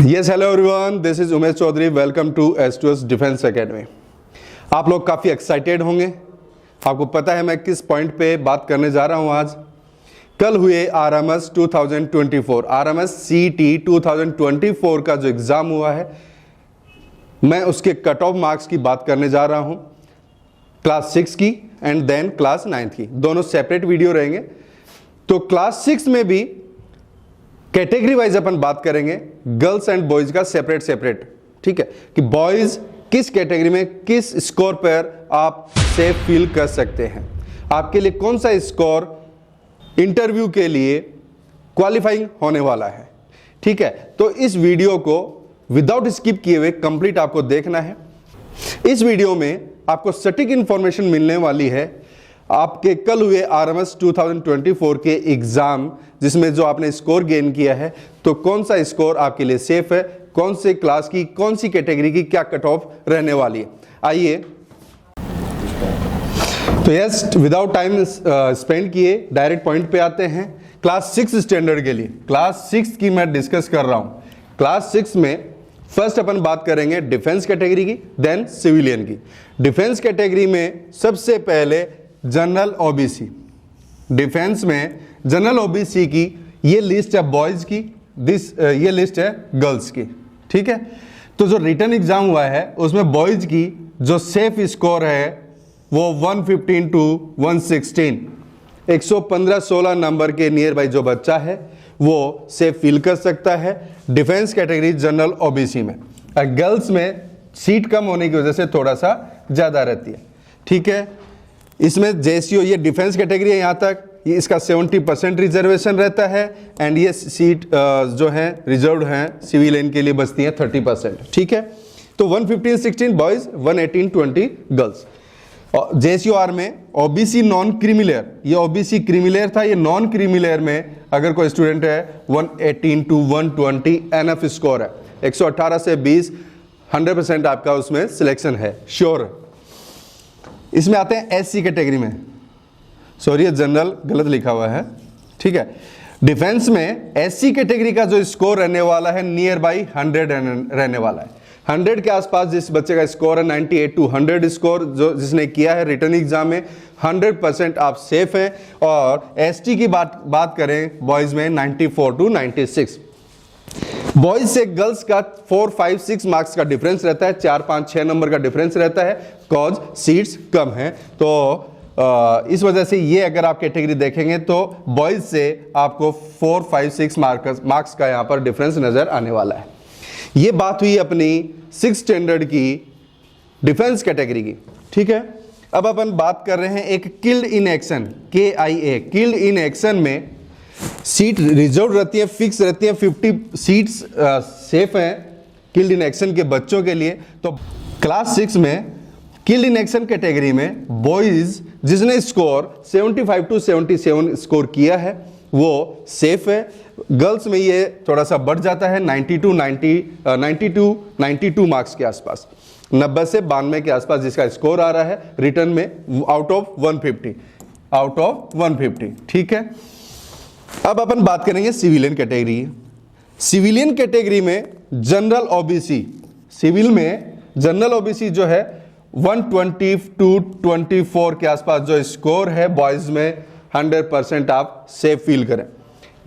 Yes hello everyone, this is Umesh Chaudhary. Welcome to S2S defence academy. आप लोग काफ़ी excited होंगे। आपको पता है मैं किस पॉइंट पे बात करने जा रहा हूं आज। कल हुए RMS 2024 RMS CET 2024 का जो एग्ज़ाम हुआ है, मैं उसके कट ऑफ मार्क्स की बात करने जा रहा हूं। क्लास 6 की एंड देन क्लास 9 की, दोनों सेपरेट वीडियो रहेंगे। तो क्लास 6 में भी कैटेगरी वाइज अपन बात करेंगे, गर्ल्स एंड बॉयज का सेपरेट सेपरेट, ठीक है, कि बॉयज किस कैटेगरी में किस स्कोर पर आप सेफ फील कर सकते हैं, आपके लिए कौन सा स्कोर इंटरव्यू के लिए क्वालिफाइंग होने वाला है। ठीक है, तो इस वीडियो को विदाउट स्किप किए हुए कंप्लीट आपको देखना है। इस वीडियो में आपको सटीक इंफॉर्मेशन मिलने वाली है आपके कल हुए RMS 2024 के एग्जाम, जिसमें जो आपने स्कोर गेन किया है, तो कौन सा स्कोर आपके लिए सेफ है, कौन से क्लास की, कौन सी कैटेगरी की क्या कट ऑफ रहने वाली है। आइए, तो यस विदाउट टाइम स्पेंड किए डायरेक्ट पॉइंट पे आते हैं। क्लास 6 स्टैंडर्ड के लिए, क्लास 6 की मैं डिस्कस कर रहा हूं। क्लास 6 में फर्स्ट अपन बात करेंगे डिफेंस कैटेगरी की, देन सिविलियन की। डिफेंस कैटेगरी में सबसे पहले जनरल ओबीसी। डिफेंस में जनरल ओबीसी की ये लिस्ट है बॉयज की, ये लिस्ट है गर्ल्स की। ठीक है, तो जो रिटन एग्जाम हुआ है उसमें बॉयज की जो सेफ स्कोर है वो 115 to 116, 115-16 नंबर के नियर बाई जो बच्चा है वो सेफ फील कर सकता है डिफेंस कैटेगरी जनरल ओबीसी में। गर्ल्स में सीट कम होने की वजह से थोड़ा सा ज़्यादा रहती है। ठीक है, इसमें जेसीओ, ये डिफेंस कैटेगरी है, यहाँ तक ये इसका 70% रिजर्वेशन रहता है एंड ये सीट जो है रिजर्व्ड हैं सिविलियन के लिए बचती हैं 30%। ठीक है, तो 115-16 बॉयज, 118-20 गर्ल्स। और जेसीओआर में ओबीसी नॉन क्रीमिलेयर, ये ओबीसी क्रीमिलेयर था, ये नॉन क्रीमिलेयर में अगर कोई स्टूडेंट है 118 to 120 एनएफ स्कोर है, 118 से 20 100% आपका उसमें सिलेक्शन है, श्योर है। इसमें आते हैं एससी कैटेगरी में, सॉरी ये जनरल गलत लिखा हुआ है। ठीक है, डिफेंस में एससी कैटेगरी का जो स्कोर रहने वाला है नियर बाई 100 रहने वाला है। 100 के आसपास जिस बच्चे का स्कोर है, 98 to 100 स्कोर जो जिसने किया है रिटर्न एग्जाम में, 100% आप सेफ हैं। और एसटी की बात करें बॉयज में 94 to 96। बॉयज से गर्ल्स का 4, 5, 6 मार्क्स का डिफरेंस रहता है, 4, 5, 6 नंबर का डिफरेंस रहता है, कॉज सीट्स कम है। तो इस वजह से ये अगर आप कैटेगरी देखेंगे तो बॉयज से आपको 4, 5, 6 मार्क्स का यहाँ पर डिफरेंस नजर आने वाला है। ये बात हुई अपनी 6 स्टैंडर्ड की डिफेंस कैटेगरी की। ठीक है, अब अपन बात कर रहे हैं एक killed in action, KIA। Killed in action में सीट रिजर्व रहती है, फिक्स रहती है, 50 सीट्स सेफ हैं किल्ड इन एक्शन के बच्चों के लिए। तो क्लास 6 में किल्ड इन एक्शन कैटेगरी में बॉयज जिसने स्कोर 75 to 77 स्कोर किया है वो सेफ है। गर्ल्स में ये थोड़ा सा बढ़ जाता है, 92 मार्क्स के आसपास, 90 से 92 के आसपास जिसका स्कोर आ रहा है रिटर्न में आउट ऑफ 150। ठीक है, अब अपन बात करेंगे सिविलियन कैटेगरी। सिविलियन कैटेगरी में जनरल ओबीसी, सिविल में जनरल ओबीसी जो है 120 to 24 के आसपास जो स्कोर है बॉयज में 100% आप सेफ फील करें।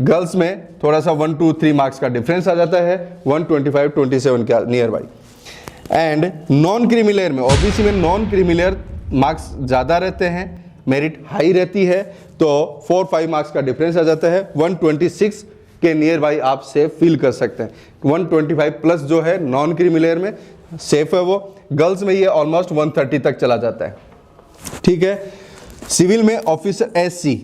गर्ल्स में थोड़ा सा 1, 2, 3 मार्क्स का डिफरेंस आ जाता है, 125-27 के near by. And non creamy layer में, ओबीसी में नॉन क्रीमिलेयर मार्क्स ज़्यादा रहते हैं, मेरिट हाई रहती है, तो 4, 5 मार्क्स का डिफरेंस आ जाता है, 126 के नियर बाई आप सेफ फील कर सकते हैं। 125 प्लस जो है नॉन क्रीमिलेयर में सेफ है वो। गर्ल्स में ये ऑलमोस्ट 130 तक चला जाता है। ठीक है, सिविल में ऑफिसर एससी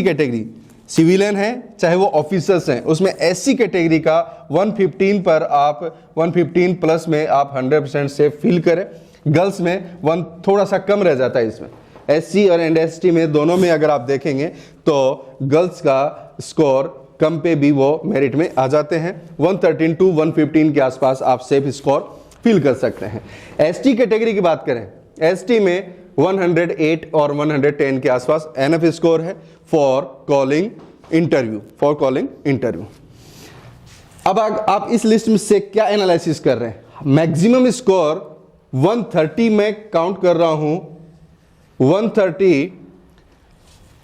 कैटेगरी, सिविलियन है चाहे वो ऑफिसर्स हैं, उसमें एससी कैटेगरी का 115 पर आप 115 प्लस में आप 100% सेफ फील करें। गर्ल्स में 1 थोड़ा सा कम रह जाता है इसमें। एससी और एसटी में दोनों में अगर आप देखेंगे तो गर्ल्स का स्कोर कम पे भी वो मेरिट में आ जाते हैं, 113 to 115 के आसपास आप सेफ स्कोर फील कर सकते हैं। एसटी कैटेगरी की बात करें, एसटी में 108 और 110 के आसपास एनएफ स्कोर है फॉर कॉलिंग इंटरव्यू। अब आप इस लिस्ट में से क्या एनालिसिस कर रहे हैं? मैक्सिमम स्कोर 130 में काउंट कर रहा हूं, 130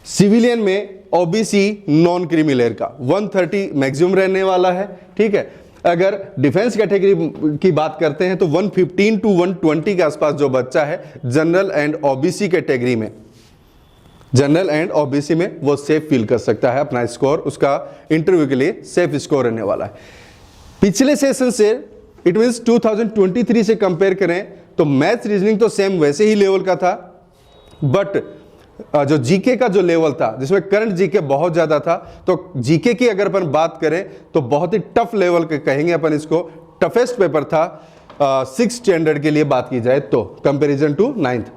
सिविलियन में ओबीसी नॉन क्रीमी लेयर का 130 मैक्सिमम रहने वाला है। ठीक है, अगर डिफेंस कैटेगरी की बात करते हैं तो 115 टू 120 के आसपास जो बच्चा है जनरल एंड ओबीसी कैटेगरी में, जनरल एंड ओबीसी में, वो सेफ फील कर सकता है अपना स्कोर, उसका इंटरव्यू के लिए सेफ स्कोर रहने वाला है। पिछले सेशन से इट मींस 2023 से कंपेयर करें तो मैथ्स रीजनिंग तो सेम वैसे ही लेवल का था, बट जो जीके का जो लेवल था, जिसमें करंट जीके बहुत ज्यादा था, तो जीके की अगर अपन बात करें तो बहुत ही टफ लेवल के कहेंगे अपन इसको, टफेस्ट पेपर था 6 स्टैंडर्ड के लिए बात की जाए तो कंपैरिजन टू 9th।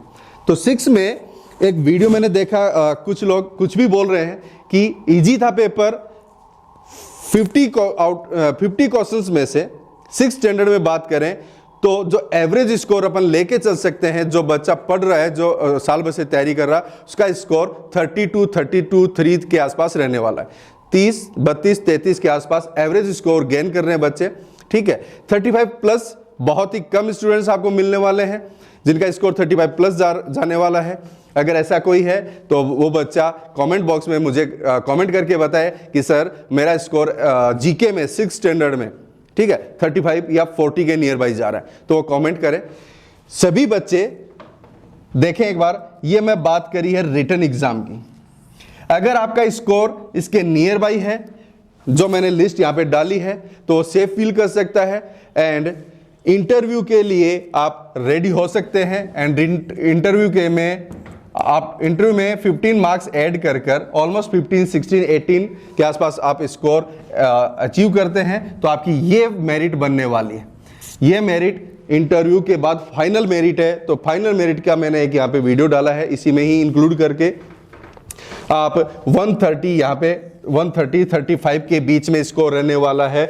तो 6 में एक वीडियो मैंने देखा, कुछ लोग कुछ भी बोल रहे हैं कि इजी था पेपर, 50 क्वेश्चंस में से 6 स्टैंडर्ड में बात करें तो जो एवरेज स्कोर अपन लेके चल सकते हैं, जो बच्चा पढ़ रहा है, जो साल भर से तैयारी कर रहा है, उसका स्कोर 32-3 के आसपास रहने वाला है। 30, 32, 33 के आसपास एवरेज स्कोर गेन कर रहे हैं बच्चे। ठीक है, 35 प्लस बहुत ही कम स्टूडेंट्स आपको मिलने वाले हैं जिनका स्कोर 35 प्लस जाने वाला है। अगर ऐसा कोई है तो वो बच्चा कमेंट बॉक्स में मुझे कमेंट करके बताए कि सर मेरा स्कोर जीके में 6 स्टैंडर्ड में, ठीक है, 35 या 40 के नियर बाई जा रहा है, तो वो कमेंट करें। सभी बच्चे देखें एक बार, ये मैं बात करी है रिटन एग्जाम की। अगर आपका स्कोर इसके नियर बाई है, जो मैंने लिस्ट यहां पे डाली है, तो सेफ फील कर सकता है एंड इंटरव्यू के लिए आप रेडी हो सकते हैं। एंड इंटरव्यू में 15 मार्क्स ऐड कर ऑलमोस्ट 15, 16, 18 के आसपास आप स्कोर अचीव करते हैं तो आपकी ये मेरिट बनने वाली है। ये मेरिट इंटरव्यू के बाद फाइनल मेरिट है। तो फाइनल मेरिट का मैंने एक यहाँ पे वीडियो डाला है, इसी में ही इंक्लूड करके आप 130 यहाँ पे 130-35 के बीच में स्कोर रहने वाला है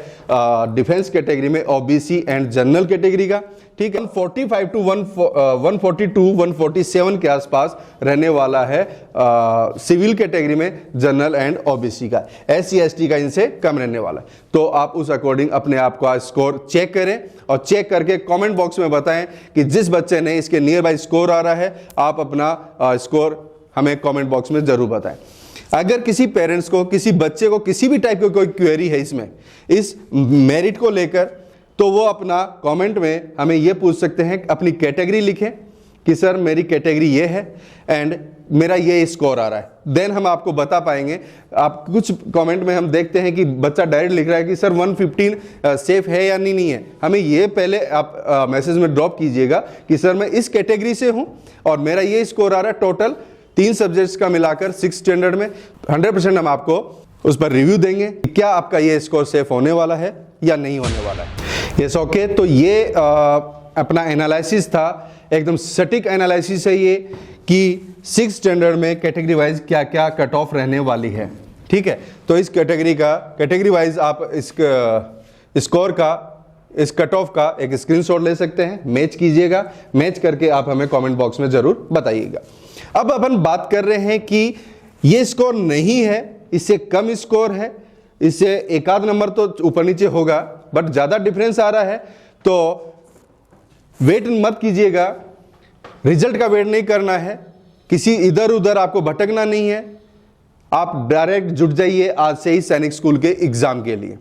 डिफेंस कैटेगरी में, ओबीसी एंड जनरल कैटेगरी का। ठीक है, 145 टू 142, 147 के आसपास रहने वाला है सिविल कैटेगरी में, जनरल एंड ओबीसी का। SC ST का इनसे कम रहने वाला है। तो आप उस अकॉर्डिंग अपने आप का स्कोर चेक करें और चेक करके कमेंट बॉक्स में बताएं कि जिस बच्चे ने इसके नियर बाई स्कोर आ रहा है, आप अपना स्कोर हमें कमेंट बॉक्स में जरूर बताएं। अगर किसी पेरेंट्स को, किसी बच्चे को किसी भी टाइप की कोई क्वेरी है इसमें, इस मेरिट को लेकर, तो वो अपना कमेंट में हमें ये पूछ सकते हैं, अपनी कैटेगरी लिखें कि सर मेरी कैटेगरी ये है एंड मेरा ये स्कोर आ रहा है। देन हम आपको बता पाएंगे। आप कुछ कमेंट में हम देखते हैं कि बच्चा डायरेक्ट लिख रहा है कि सर 115 सेफ है या नहीं है। हमें ये पहले आप मैसेज में ड्रॉप कीजिएगा कि सर मैं इस कैटेगरी से हूँ और मेरा ये स्कोर आ रहा है, टोटल 3 सब्जेक्ट्स का मिलाकर 6 स्टैंडर्ड में। 100% हम आपको उस पर रिव्यू देंगे क्या आपका ये स्कोर सेफ होने वाला है या नहीं होने वाला है। Yes, okay. तो ये अपना एनालिसिस था, एकदम सटीक एनालिसिस है ये कि 6 स्टैंडर्ड में कैटेगरी वाइज क्या क्या कट ऑफ रहने वाली है। ठीक है, तो इस कैटेगरी वाइज आप इस स्कोर का, इस कट ऑफ का एक स्क्रीनशॉट ले सकते हैं, मैच कीजिएगा। मैच करके आप हमें कमेंट बॉक्स में जरूर बताइएगा। अब अपन बात कर रहे हैं कि ये स्कोर नहीं है, इससे कम स्कोर है, इससे एक आध नंबर तो ऊपर नीचे होगा, बट ज्यादा डिफरेंस आ रहा है, तो वेट मत कीजिएगा, रिजल्ट का वेट नहीं करना है, किसी इधर उधर आपको भटकना नहीं है। आप डायरेक्ट जुट जाइए आज से ही सैनिक स्कूल के एग्जाम के लिए।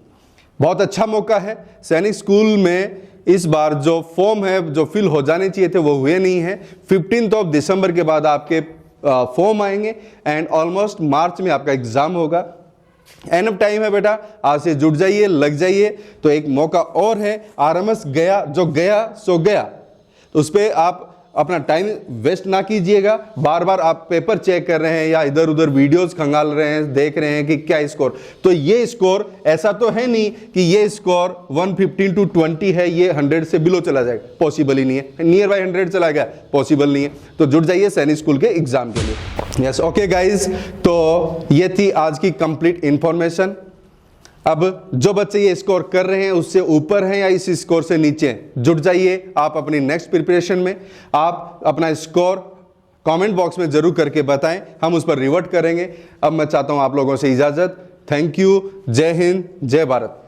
बहुत अच्छा मौका है। सैनिक स्कूल में इस बार जो फॉर्म है, जो फिल हो जाने चाहिए थे, वो हुए नहीं है। 15 दिसंबर के बाद आपके फॉर्म आएंगे एंड ऑलमोस्ट मार्च में आपका एग्जाम होगा। एनफ टाइम है बेटा, आज से जुट जाइए, लग जाइए। तो एक मौका और है। RMS गया, जो गया सो गया, तो उस पर आप अपना टाइम वेस्ट ना कीजिएगा। बार बार आप पेपर चेक कर रहे हैं या इधर उधर वीडियोस खंगाल रहे हैं, देख रहे हैं कि क्या स्कोर। तो ये स्कोर ऐसा तो है नहीं कि ये स्कोर 115 टू 20 है, ये 100 से बिलो चला जाएगा, पॉसिबल ही नहीं है। नियर बाई 100 चला गया, पॉसिबल नहीं है। तो जुट जाइए सैनिक स्कूल के एग्जाम के लिए। यस, ओके गाइज, तो ये थी आज की कंप्लीट इंफॉर्मेशन। अब जो बच्चे ये स्कोर कर रहे हैं उससे ऊपर हैं या इस स्कोर से नीचे, जुट जाइए आप अपनी नेक्स्ट प्रिपरेशन में। आप अपना स्कोर कमेंट बॉक्स में जरूर करके बताएं, हम उस पर रिवर्ट करेंगे। अब मैं चाहता हूं आप लोगों से इजाजत। Thank you. जय हिंद, जय भारत।